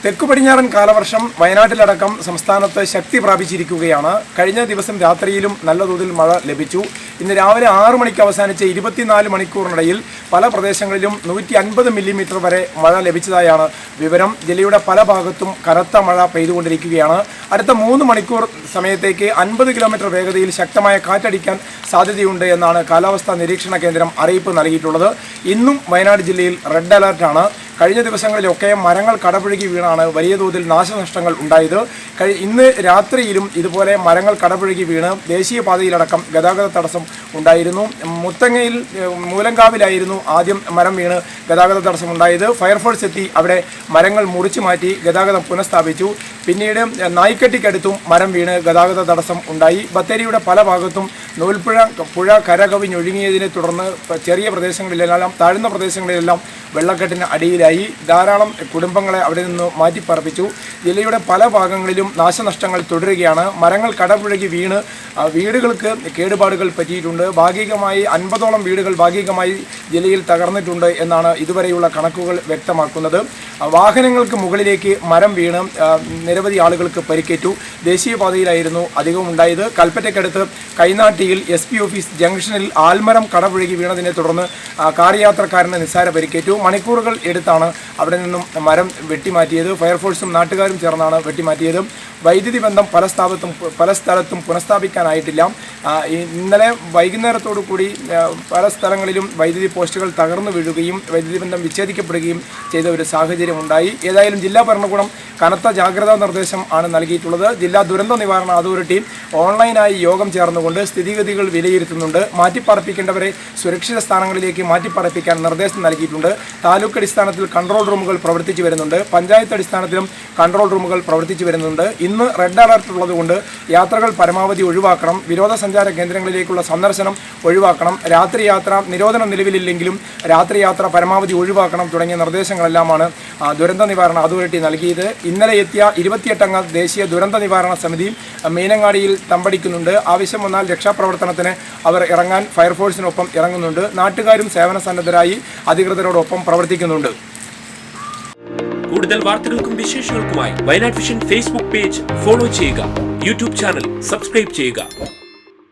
തെക്കു പടിഞ്ഞാറൻ കാലവർഷം വയനാട്ടിലടക്കം സംസ്ഥാനത്ത് ശക്തി പ്രാപിച്ചിരിക്കുകയാണ്. കഴിഞ്ഞ ദിവസം രാത്രിയിലും നല്ല തോതിൽ മഴ ലഭിച്ചു. ഇന്ന് രാവിലെ 6 മണിക്ക് അവസാനിച്ച 24 മണിക്കൂറിനിടയിൽ പല പ്രദേശങ്ങളിലും 150 മില്ലിമീറ്റർ വരെ മഴ ലഭിച്ചതായാണ് വിവരം. ജില്ലയുടെ പല ഭാഗത്തും കനത്ത മഴ പെയ്തുകൊണ്ടിരിക്കുകയാണ്. അടുത്ത 3 മണിക്കൂർ സമയത്തേക്ക് 50 കിലോമീറ്റർ വേഗതയിൽ ശക്തമായ കാറ്റടിക്കാൻ സാധ്യതയുണ്ട് എന്നാണ് കാലാവസ്ഥാ നിരീക്ഷണ കേന്ദ്രം അറിയിപ്പ് നൽകിയിട്ടുള്ളത്. ഇന്നും വയനാട് ജില്ലയിൽ റെഡ് അലർട്ടാണ്. കഴിഞ്ഞ ദിവസങ്ങളിലൊക്കെ മരങ്ങൾ കടപുഴകി വീണാണ് വലിയ തോതിൽ നാശനഷ്ടങ്ങൾ ഉണ്ടായത്. ഇന്ന് രാത്രിയിലും ഇതുപോലെ മരങ്ങൾ കടപുഴകി വീണ് ദേശീയപാതയിലടക്കം ഗതാഗത തടസ്സം ഉണ്ടായിരുന്നു. മുത്തങ്ങയിൽ മൂലങ്കാവിലായിരുന്നു ആദ്യം മരം വീണ് ഗതാഗത തടസ്സം ഉണ്ടായത്. ഫയർഫോഴ്സ് എത്തി അവിടെ മരങ്ങൾ മുറിച്ചു മാറ്റി ഗതാഗതം പുനഃസ്ഥാപിച്ചു. പിന്നീട് നായ്ക്കട്ടിക്കടുത്തും മരം വീണ് ഗതാഗത തടസ്സം ഉണ്ടായി. ബത്തേരിയുടെ പല ഭാഗത്തും പുഴ കരകവിഞ്ഞൊഴുങ്ങിയതിനെ തുടർന്ന് ചെറിയ പ്രദേശങ്ങളിലെല്ലാം താഴ്ന്ന പ്രദേശങ്ങളിലെല്ലാം വെള്ളക്കെട്ടിന് അടിയിലായി. ധാരാളം കുടുംബങ്ങളെ അവിടെ നിന്ന് മാറ്റിപ്പാർപ്പിച്ചു. ജില്ലയുടെ പല ഭാഗങ്ങളിലും നാശനഷ്ടങ്ങൾ തുടരുകയാണ്. മരങ്ങൾ കടപുഴകി വീണ് വീടുകൾക്ക് കേടുപാടുകൾ പറ്റിയിട്ടുണ്ട്. ഭാഗികമായി 50ഓളം വീടുകൾ ഭാഗികമായി ജില്ലയിൽ തകർന്നിട്ടുണ്ട് എന്നാണ് ഇതുവരെയുള്ള കണക്കുകൾ വ്യക്തമാക്കുന്നത്. വാഹനങ്ങൾക്ക് മുകളിലേക്ക് മരം വീണ് നിരവധി ആളുകൾക്ക് പരിക്കേറ്റു. ദേശീയപാതയിലായിരുന്നു അധികവും ഉണ്ടായത്. കൽപ്പറ്റയ്ക്കടുത്ത് കൈനാട്ടിയിൽ SP ഓഫീസ് ജംഗ്ഷനിൽ ആൽമരം കടപുഴകി വീണതിനെ തുടർന്ന് കാർ യാത്രക്കാരന് നിസ്സാര പരിക്കേറ്റു. മണിക്കൂറുകൾ എടുത്താണ് അവിടെ നിന്നും മരം വെട്ടിമാറ്റിയത്. ഫയർഫോഴ്സും നാട്ടുകാരും ചേർന്നാണ് വെട്ടിമാറ്റിയത്. വൈദ്യുതി ബന്ധം പല സ്ഥലത്തും പുനഃസ്ഥാപിക്കാനായിട്ടില്ല. ഇന്നലെ വൈകുന്നേരത്തോടു കൂടി പല സ്ഥലങ്ങളിലും വൈദ്യുതി പോസ്റ്റുകൾ തകർന്നു വീഴുകയും വൈദ്യുതി ബന്ധം വിച്ഛേദിക്കപ്പെടുകയും ചെയ്ത ഒരു സാഹചര്യം ഉണ്ടായി. ഏതായാലും ജില്ലാ ഭരണകൂടം കനത്ത ജാഗ്രതാ നിർദ്ദേശം ആണ് നൽകിയിട്ടുള്ളത്. ജില്ലാ ദുരന്ത നിവാരണ അതോറിറ്റി ഓൺലൈനായി യോഗം ചേർന്നുകൊണ്ട് സ്ഥിതിഗതികൾ വിലയിരുത്തുന്നുണ്ട്. മാറ്റിപ്പാർപ്പിക്കേണ്ടവരെ സുരക്ഷിത സ്ഥാനങ്ങളിലേക്ക് മാറ്റിപ്പാർപ്പിക്കാൻ നിർദ്ദേശം നൽകിയിട്ടുണ്ട്. താലൂക്ക് അടിസ്ഥാനത്തിൽ കൺട്രോൾ റൂമുകൾ പ്രവർത്തിച്ചു വരുന്നുണ്ട്. പഞ്ചായത്ത് അടിസ്ഥാനത്തിലും കൺട്രോൾ റൂമുകൾ പ്രവർത്തിച്ചു വരുന്നുണ്ട്. ഇന്ന് റെഡ് അലർട്ട് ഉള്ളതുകൊണ്ട് യാത്രകൾ പരമാവധി ഒഴിവാക്കണം. വിനോദസഞ്ചാര കേന്ദ്രങ്ങളിലേക്കുള്ള സന്ദർശനം ഒഴിവാക്കണം. രാത്രി യാത്ര നിരോധനം നിലവിലില്ലെങ്കിലും രാത്രി യാത്ര പരമാവധി ഒഴിവാക്കണം തുടങ്ങിയ നിർദ്ദേശങ്ങളെല്ലാമാണ് ദുരന്ത നിവാരണ അതോറിറ്റി നൽകിയത്. ഇന്നലെ എത്തിയ 28 അംഗ ദേശീയ ദുരന്ത നിവാരണ സമിതി മീനങ്ങാടിയിൽ തമ്പടിക്കുന്നുണ്ട്. ആവശ്യം വന്നാൽ രക്ഷാപ്രവർത്തനത്തിന് അവർ ഇറങ്ങാൻ ഫയർഫോഴ്സിനൊപ്പം ഇറങ്ങുന്നുണ്ട്. നാട്ടുകാരും സേവന സന്നദ്ധരായി അധികൃതരോടൊപ്പം പ്രവർത്തിക്കുന്നുണ്ട്. കൂടുതൽ വാർത്തകൾക്കും വിശേഷങ്ങൾക്കുമായി Wayanad vision Facebook page follow ചെയ്യുക. യൂട്യൂബ് ചാനൽ സബ്സ്ക്രൈബ് ചെയ്യുക.